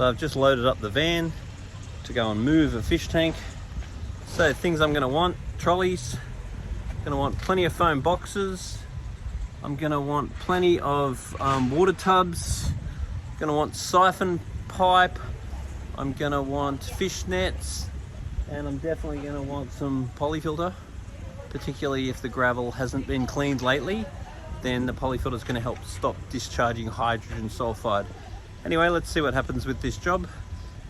So I've just loaded up the van to go and move a fish tank. So things I'm going to want: trolleys, going to want plenty of foam boxes, I'm going to want plenty of water tubs, going to want siphon pipe, I'm going to want fish nets, and I'm definitely going to want some polyfilter, particularly if the gravel hasn't been cleaned lately. Then the polyfilter is going to help stop discharging hydrogen sulfide. Anyway, let's see what happens with this job.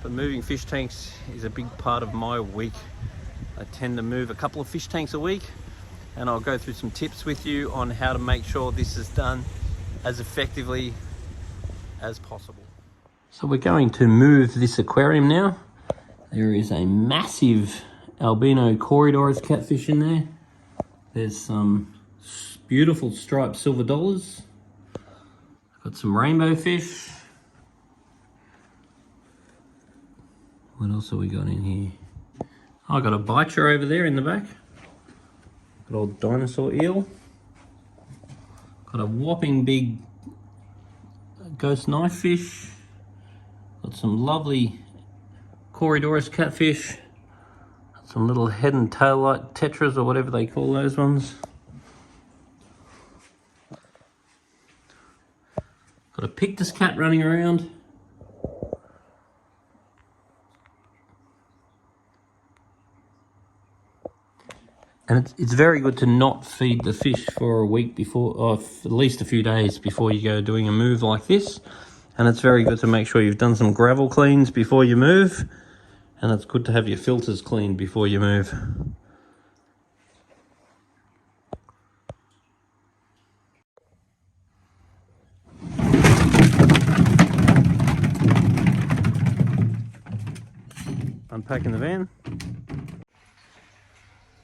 But moving fish tanks is a big part of my week. I tend to move a couple of fish tanks a week, and I'll go through some tips with you on how to make sure this is done as effectively as possible. So we're going to move this aquarium now. There is a massive albino Corydoras catfish in there. There's some beautiful striped silver dollars. I've got some rainbow fish. What else have we got in here? Oh, I got a bicher over there in the back. Got old dinosaur eel. Got a whopping big ghost knife fish. Got some lovely Corydoras catfish. Got some little head and tail light tetras, or whatever they call those ones. Got a pictus cat running around. And it's very good to not feed the fish for a week before, or at least a few days before you go doing a move like this. And it's very good to make sure you've done some gravel cleans before you move. And it's good to have your filters cleaned before you move. Unpacking the van.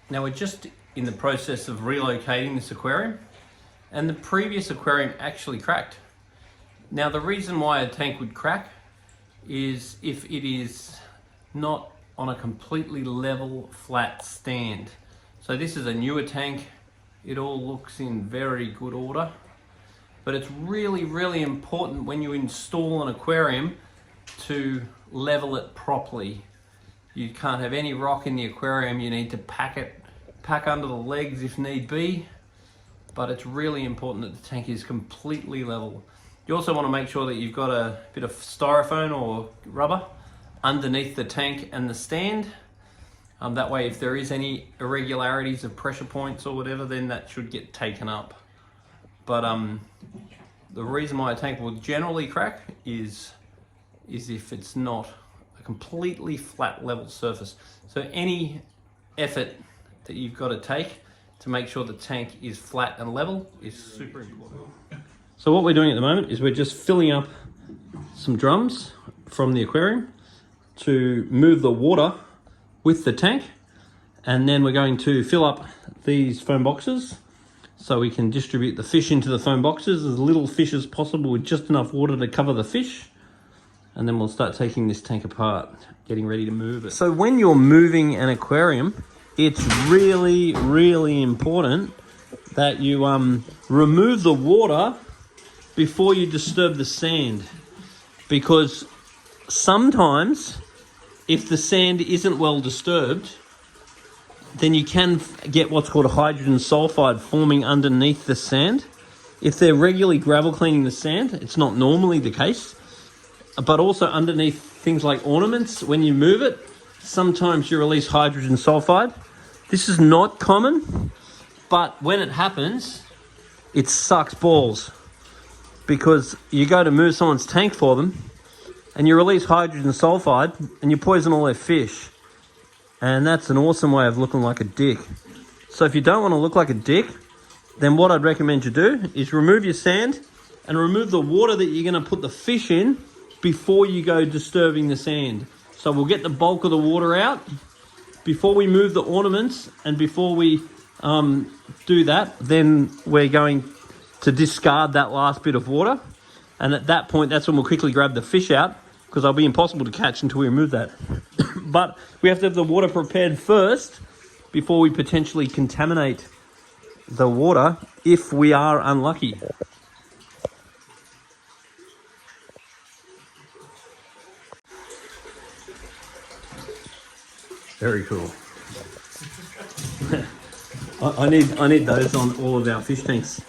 Now we're just in the process of relocating this aquarium, and the previous aquarium actually cracked. Now the reason why a tank would crack is if it is not on a completely level, flat stand. So this is a newer tank. It all looks in very good order, but it's really, really important when you install an aquarium to level it properly. You can't have any rock in the aquarium. You need to pack under the legs if need be, but it's really important that the tank is completely level. You also want to make sure that you've got a bit of styrofoam or rubber underneath the tank and the stand. That way, if there is any irregularities of pressure points or whatever, then that should get taken up. But the reason why a tank will generally crack is if it's not a completely flat level surface. So any effort that you've got to take to make sure the tank is flat and level is super important. So what we're doing at the moment is we're just filling up some drums from the aquarium to move the water with the tank, and then we're going to fill up these foam boxes so we can distribute the fish into the foam boxes, as little fish as possible with just enough water to cover the fish. And then we'll start taking this tank apart, getting ready to move it. So when you're moving an aquarium, it's really, really important that you remove the water before you disturb the sand. Because sometimes, if the sand isn't well disturbed, then you can get what's called hydrogen sulfide forming underneath the sand. If they're regularly gravel cleaning the sand, it's not normally the case. But also underneath things like ornaments, when you move it, sometimes you release hydrogen sulfide. This is not common, but when it happens, it sucks balls, because you go to move someone's tank for them and you release hydrogen sulfide and you poison all their fish. And that's an awesome way of looking like a dick. So if you don't want to look like a dick, then what I'd recommend you do is remove your sand and remove the water that you're going to put the fish in before you go disturbing the sand. So we'll get the bulk of the water out before we move the ornaments, and before we do that, then we're going to discard that last bit of water. And at that point, that's when we'll quickly grab the fish out, because they'll be impossible to catch until we remove that. But we have to have the water prepared first before we potentially contaminate the water if we are unlucky. Very cool. I need those on all of our fish tanks.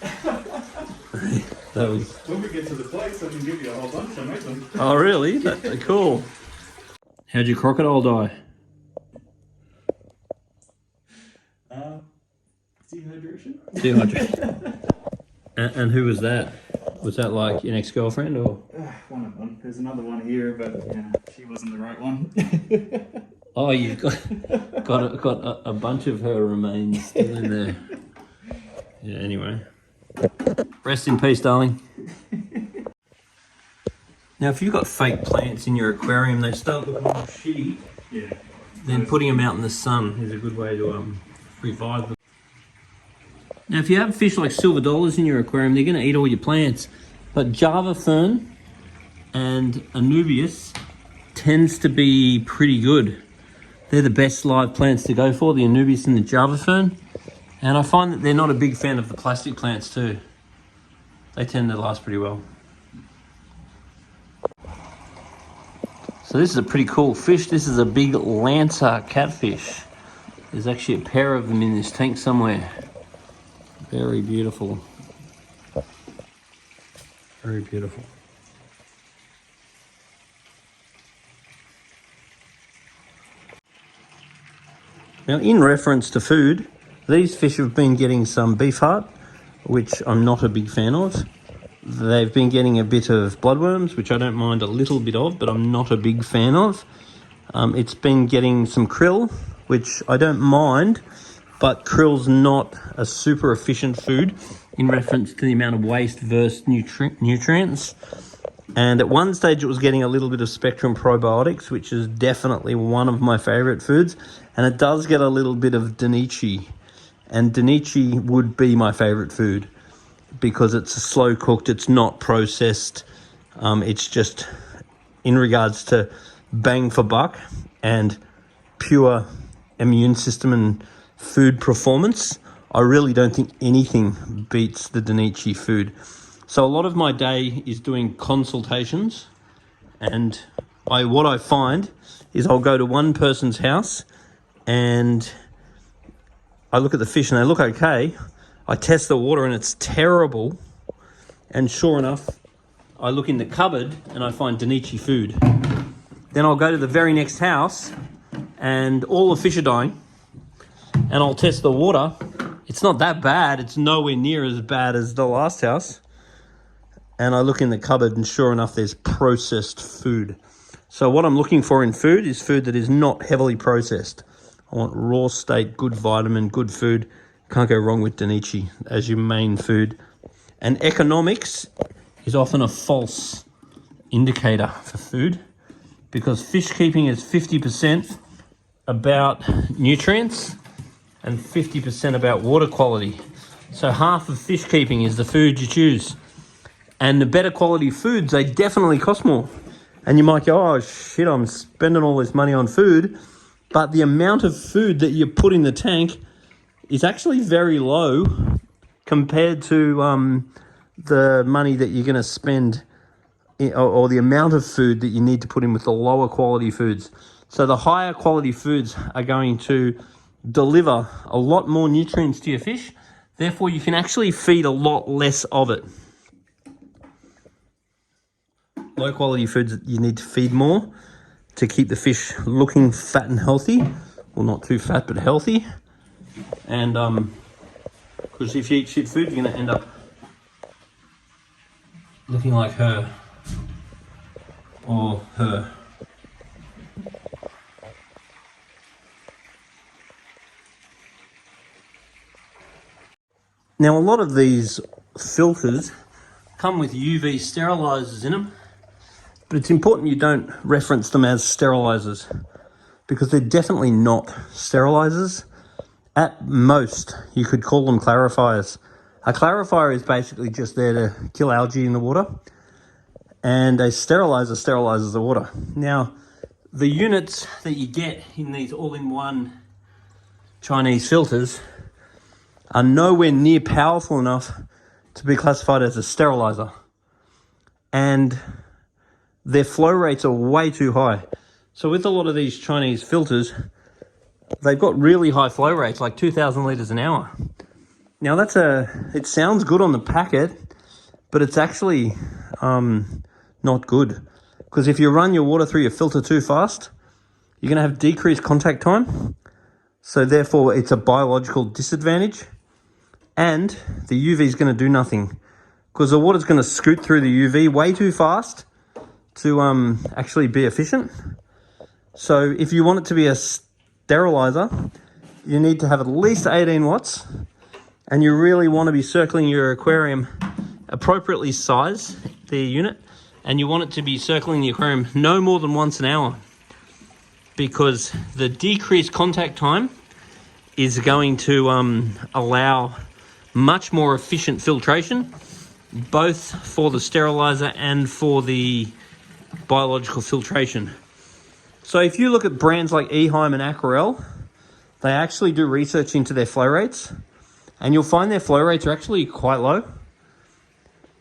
Those. When we get to the place, I can give you a whole bunch. I make them. Oh, really? That's cool. How'd your crocodile die? Dehydration. Dehydration. And who was that? Was that like your ex-girlfriend or? One of them. There's another one here, but yeah, she wasn't the right one. Oh, you've got a bunch of her remains still in there. Yeah. Anyway, rest in peace, darling. Now, if you've got fake plants in your aquarium, they start looking all shitty. Yeah. Then putting them out in the sun is a good way to revive them. Now, if you have fish like silver dollars in your aquarium, they're going to eat all your plants. But Java fern and Anubias tends to be pretty good. They're the best live plants to go for, the Anubias and the Java fern. And I find that they're not a big fan of the plastic plants too. They tend to last pretty well. So this is a pretty cool fish. This is a big Lantern Catfish. There's actually a pair of them in this tank somewhere. Very beautiful. Very beautiful. Now, in reference to food, these fish have been getting some beef heart, which I'm not a big fan of. They've been getting a bit of bloodworms, which I don't mind a little bit of, but I'm not a big fan of. It's been getting some krill, which I don't mind, but krill's not a super efficient food in reference to the amount of waste versus nutrients. And at one stage it was getting a little bit of Spectrum probiotics, which is definitely one of my favorite foods. And it does get a little bit of Danichi. And Danichi would be my favorite food because it's slow cooked, it's not processed. It's just in regards to bang for buck and pure immune system and food performance. I really don't think anything beats the Danichi food. So a lot of my day is doing consultations, and what I find is I'll go to one person's house and I look at the fish and they look okay. I test the water and it's terrible. And sure enough, I look in the cupboard and I find Danichi food. Then I'll go to the very next house and all the fish are dying. And I'll test the water. It's not that bad. It's nowhere near as bad as the last house. And I look in the cupboard and sure enough, there's processed food. So what I'm looking for in food is food that is not heavily processed. I want raw state, good vitamin, good food. Can't go wrong with Danichi as your main food. And economics is often a false indicator for food because fish keeping is 50% about nutrients and 50% about water quality. So half of fish keeping is the food you choose. And the better quality foods, they definitely cost more. And you might go, oh shit, I'm spending all this money on food. But the amount of food that you put in the tank is actually very low compared to the money that you're going to spend or the amount of food that you need to put in with the lower quality foods. So the higher quality foods are going to deliver a lot more nutrients to your fish. Therefore, you can actually feed a lot less of it. Low quality foods, you need to feed more to keep the fish looking fat and healthy. Well, not too fat, but healthy. And because if you eat shit food, you're going to end up looking like her or her. Now, a lot of these filters come with UV sterilizers in them, but it's important you don't reference them as sterilizers because they're definitely not sterilizers. At most, you could call them clarifiers. A clarifier is basically just there to kill algae in the water, and a sterilizer sterilizes the water. Now, the units that you get in these all-in-one Chinese filters are nowhere near powerful enough to be classified as a sterilizer. And their flow rates are way too high. So with a lot of these Chinese filters, they've got really high flow rates, like 2,000 litres an hour. Now it sounds good on the packet, but it's actually not good. Because if you run your water through your filter too fast, you're going to have decreased contact time. So therefore, it's a biological disadvantage. And the UV is going to do nothing. Because the water's going to scoot through the UV way too fast to actually be efficient. So if you want it to be a sterilizer, you need to have at least 18 watts. And you really want to be circling your aquarium appropriately size, the unit. And you want it to be circling the aquarium no more than once an hour. Because the decreased contact time is going to allow much more efficient filtration, both for the sterilizer and for the biological filtration. So if you look at brands like Eheim and Aquarel, they actually do research into their flow rates, and you'll find their flow rates are actually quite low.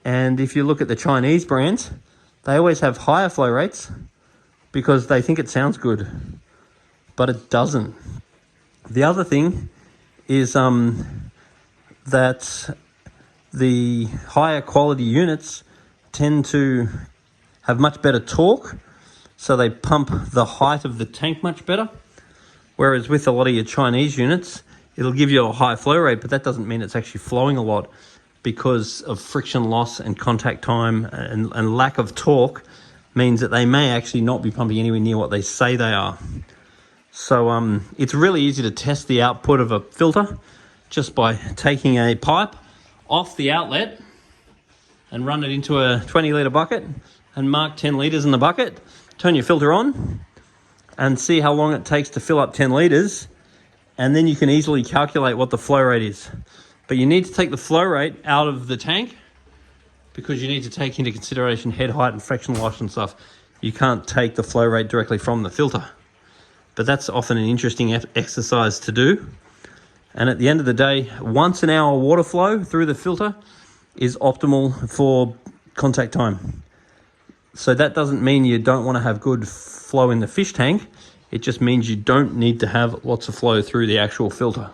And if you look at the Chinese brands, they always have higher flow rates because they think it sounds good, but it doesn't. The other thing is that the higher quality units tend to have much better torque, so they pump the height of the tank much better. Whereas with a lot of your Chinese units, it'll give you a high flow rate, but that doesn't mean it's actually flowing a lot because of friction loss and contact time and lack of torque means that they may actually not be pumping anywhere near what they say they are. So it's really easy to test the output of a filter just by taking a pipe off the outlet and run it into a 20-litre bucket and mark 10 litres in the bucket, turn your filter on and see how long it takes to fill up 10 litres, and then you can easily calculate what the flow rate is. But you need to take the flow rate out of the tank because you need to take into consideration head height and friction loss and stuff. You can't take the flow rate directly from the filter. But that's often an interesting exercise to do. And at the end of the day, once an hour water flow through the filter is optimal for contact time. So that doesn't mean you don't want to have good flow in the fish tank. It just means you don't need to have lots of flow through the actual filter.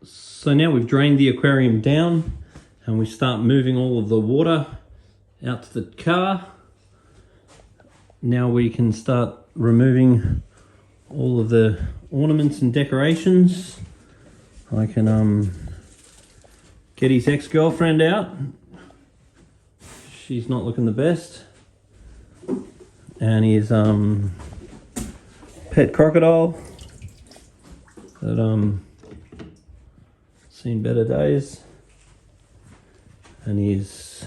So now we've drained the aquarium down and we start moving all of the water out to the car. Now we can start removing all of the ornaments and decorations. I can get his ex-girlfriend out. She's not looking the best. And his pet crocodile that seen better days. And his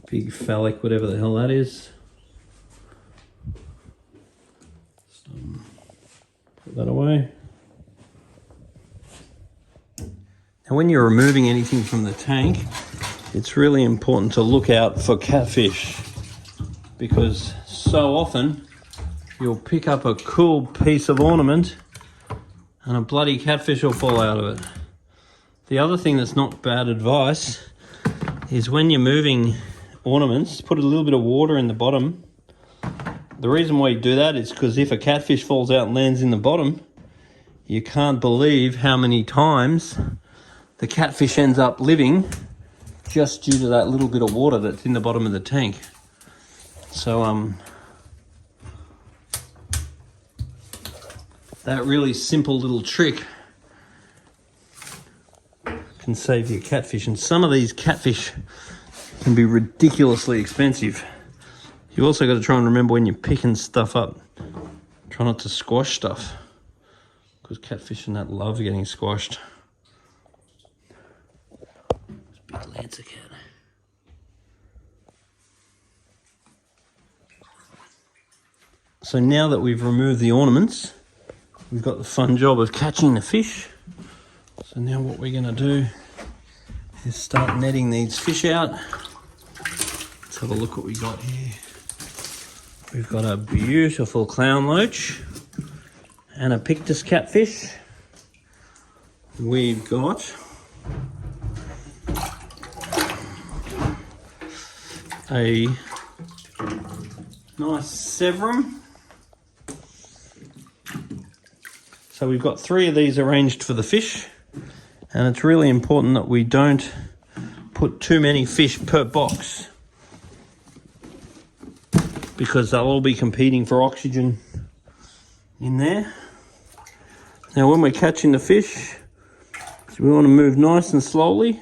big phallic, whatever the hell that is. Just, put that away. Now when you're removing anything from the tank, it's really important to look out for catfish, because so often you'll pick up a cool piece of ornament and a bloody catfish will fall out of it. The other thing that's not bad advice is when you're moving ornaments, put a little bit of water in the bottom. The reason why you do that is because if a catfish falls out and lands in the bottom, you can't believe how many times the catfish ends up living just due to that little bit of water that's in the bottom of the tank. So that really simple little trick can save you catfish. And some of these catfish can be ridiculously expensive. You also got to try and remember when you're picking stuff up, try not to squash stuff, because catfish and that love getting squashed. Big Lantern cat. So now that we've removed the ornaments, we've got the fun job of catching the fish. So now what we're going to do is start netting these fish out. Let's have a look what we got here. We've got a beautiful clown loach and a pictus catfish. We've got a nice severum. So we've got 3 of these arranged for the fish, and it's really important that we don't put too many fish per box because they'll all be competing for oxygen in there. Now when we're catching the fish, so we want to move nice and slowly,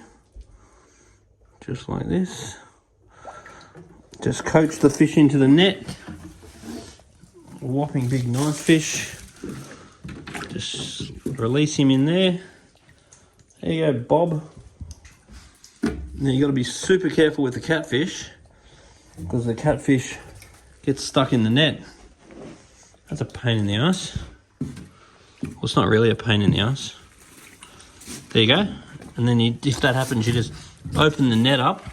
just like this. Just coach the fish into the net. A whopping big nice fish. Just release him in there. There you go, Bob. Now you got to be super careful with the catfish because the catfish gets stuck in the net. That's a pain in the ass. Well, it's not really a pain in the ass. There you go. And then if that happens, you just open the net up,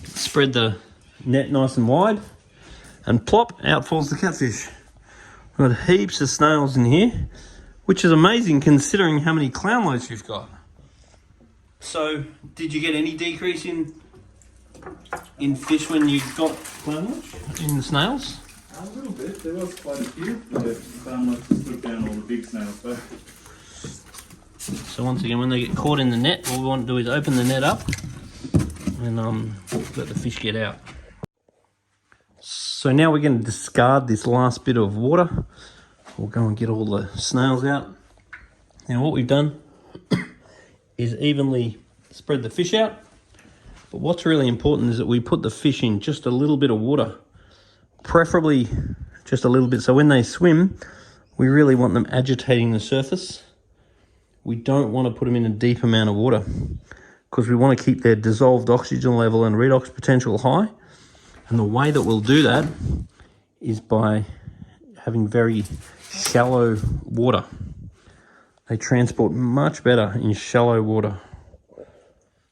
spread the net nice and wide, and plop, out falls the catfish. We've got heaps of snails in here, which is amazing considering how many clownloads you've got. So, did you get any decrease in fish when you got clownloads in the snails? A little bit. There was quite a few. But clownloads just took down all the big snails though. So once again, when they get caught in the net, all we want to do is open the net up and let the fish get out. So now we're going to discard this last bit of water. We'll go and get all the snails out. Now what we've done is evenly spread the fish out. But what's really important is that we put the fish in just a little bit of water, preferably just a little bit. So when they swim, we really want them agitating the surface. We don't want to put them in a deep amount of water because we want to keep their dissolved oxygen level and redox potential high. And the way that we'll do that is by having very shallow water. They transport much better in shallow water.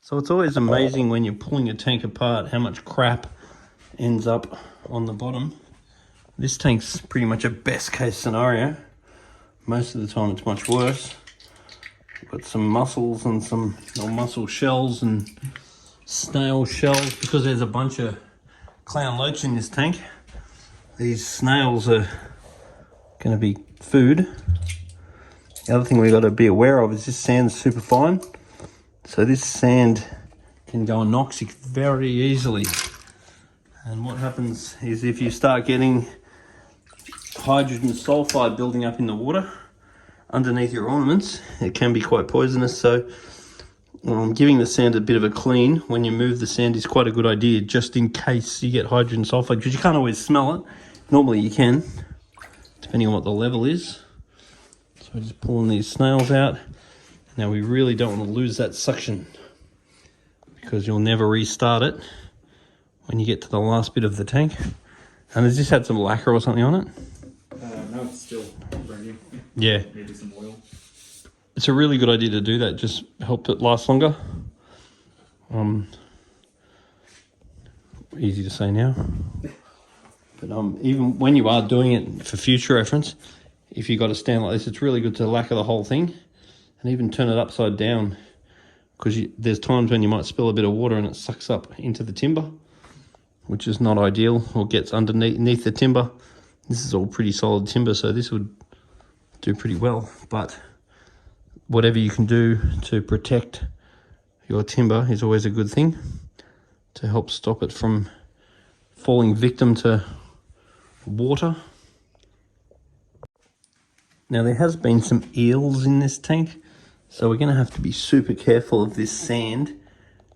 So it's always amazing when you're pulling a tank apart how much crap ends up on the bottom. This tank's pretty much a best case scenario. Most of the time it's much worse. Got some mussels and some mussel shells and snail shells because there's a bunch of clown loach in this tank. These snails are going to be food. The other thing we've got to be aware of is this sand's super fine. So this sand can go anoxic very easily. And what happens is if you start getting hydrogen sulfide building up in the water underneath your ornaments, it can be quite poisonous. So giving the sand a bit of a clean when you move the sand is quite a good idea, just in case you get hydrogen sulfide, because you can't always smell it. Normally you can, depending on what the level is. So just pulling these snails out. Now we really don't want to lose that suction because you'll never restart it when you get to the last bit of the tank. And has this had some lacquer or something on it? No, it's still brand new. Yeah. Maybe some oil. It's a really good idea to do that, just help it last longer. Easy to say now. But even when you are doing it for future reference, if you've got a stand like this, it's really good to lacquer the whole thing and even turn it upside down, because there's times when you might spill a bit of water and it sucks up into the timber, which is not ideal, or gets underneath the timber. This is all pretty solid timber, so this would do pretty well. But whatever you can do to protect your timber is always a good thing to help stop it from falling victim to water. Now there has been some eels in this tank, so we're going to have to be super careful of this sand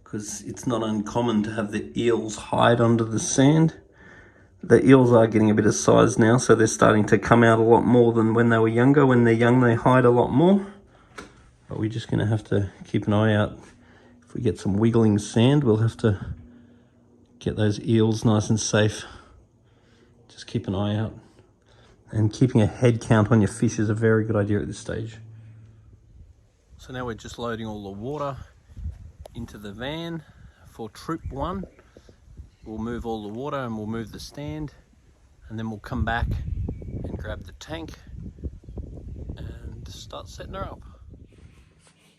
because it's not uncommon to have the eels hide under the sand. The eels are getting a bit of size now, so they're starting to come out a lot more than when they were younger. When they're young, they hide a lot more. But we're just going to have to keep an eye out. If we get some wiggling sand, we'll have to get those eels nice and safe. Just keep an eye out. And keeping a head count on your fish is a very good idea at this stage. So now we're just loading all the water into the van for Troop 1. We'll move all the water and we'll move the stand, and then we'll come back and grab the tank and start setting her up.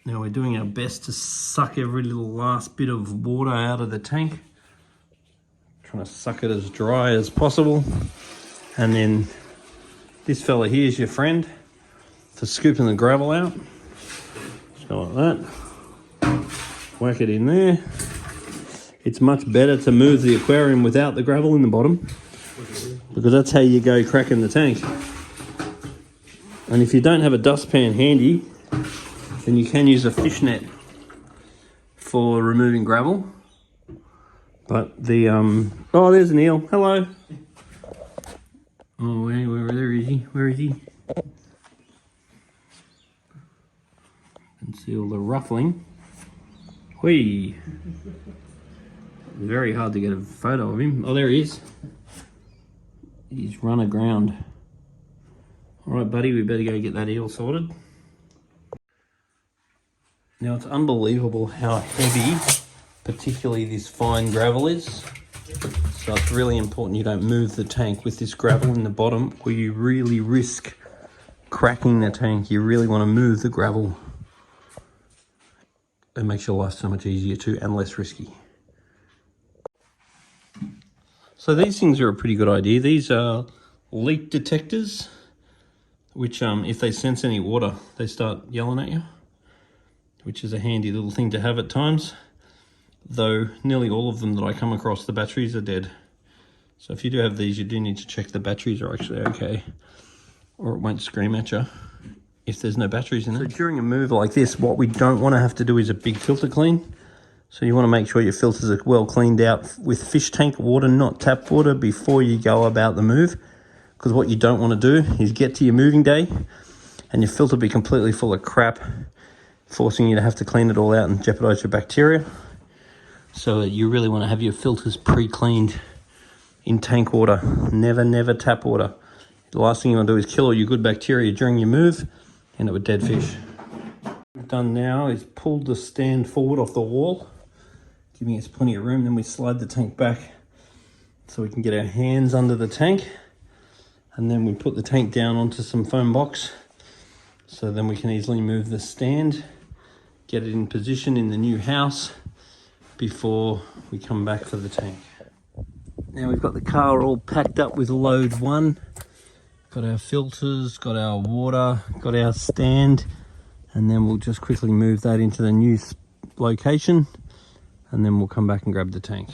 Now we're doing our best to suck every little last bit of water out of the tank. Trying to suck it as dry as possible. And then this fella here is your friend. for scooping the gravel out. Just go like that. Whack it in there. It's much better to move the aquarium without the gravel in the bottom, because that's how you go cracking the tank. And if you don't have a dustpan handy, then you can use a fishnet for removing gravel. But the oh, there's an eel. Hello. Oh, where is he? Where is he? And see all the ruffling. Whee! It's very hard to get a photo of him. Oh, there he is. He's run aground. All right, buddy, we better go get that eel sorted. Now, it's unbelievable how heavy, particularly this fine gravel is. So it's really important you don't move the tank with this gravel in the bottom, where you really risk cracking the tank. You really want to move the gravel. It makes your life so much easier too, and less risky. So these things are a pretty good idea. These are leak detectors, which if they sense any water, they start yelling at you, which is a handy little thing to have at times. Though nearly all of them that I come across, the batteries are dead. So if you do have these, you do need to check the batteries are actually okay, or it won't scream at you if there's no batteries in it. So during a move like this, what we don't want to have to do is a big filter clean. So you want to make sure your filters are well cleaned out with fish tank water, not tap water, before you go about the move. Because what you don't want to do is get to your moving day and your filter be completely full of crap, forcing you to have to clean it all out and jeopardize your bacteria. So you really want to have your filters pre-cleaned in tank water. Never tap water. The last thing you want to do is kill all your good bacteria during your move, end up with dead fish. What we've done now is pulled the stand forward off the wall, giving us plenty of room. Then we slide the tank back so we can get our hands under the tank. And then we put the tank down onto some foam box, so then we can easily move the stand, get it in position in the new house before we come back for the tank. Now we've got the car all packed up with load one. Got our filters, got our water, got our stand, and then we'll just quickly move that into the new location, and then we'll come back and grab the tank.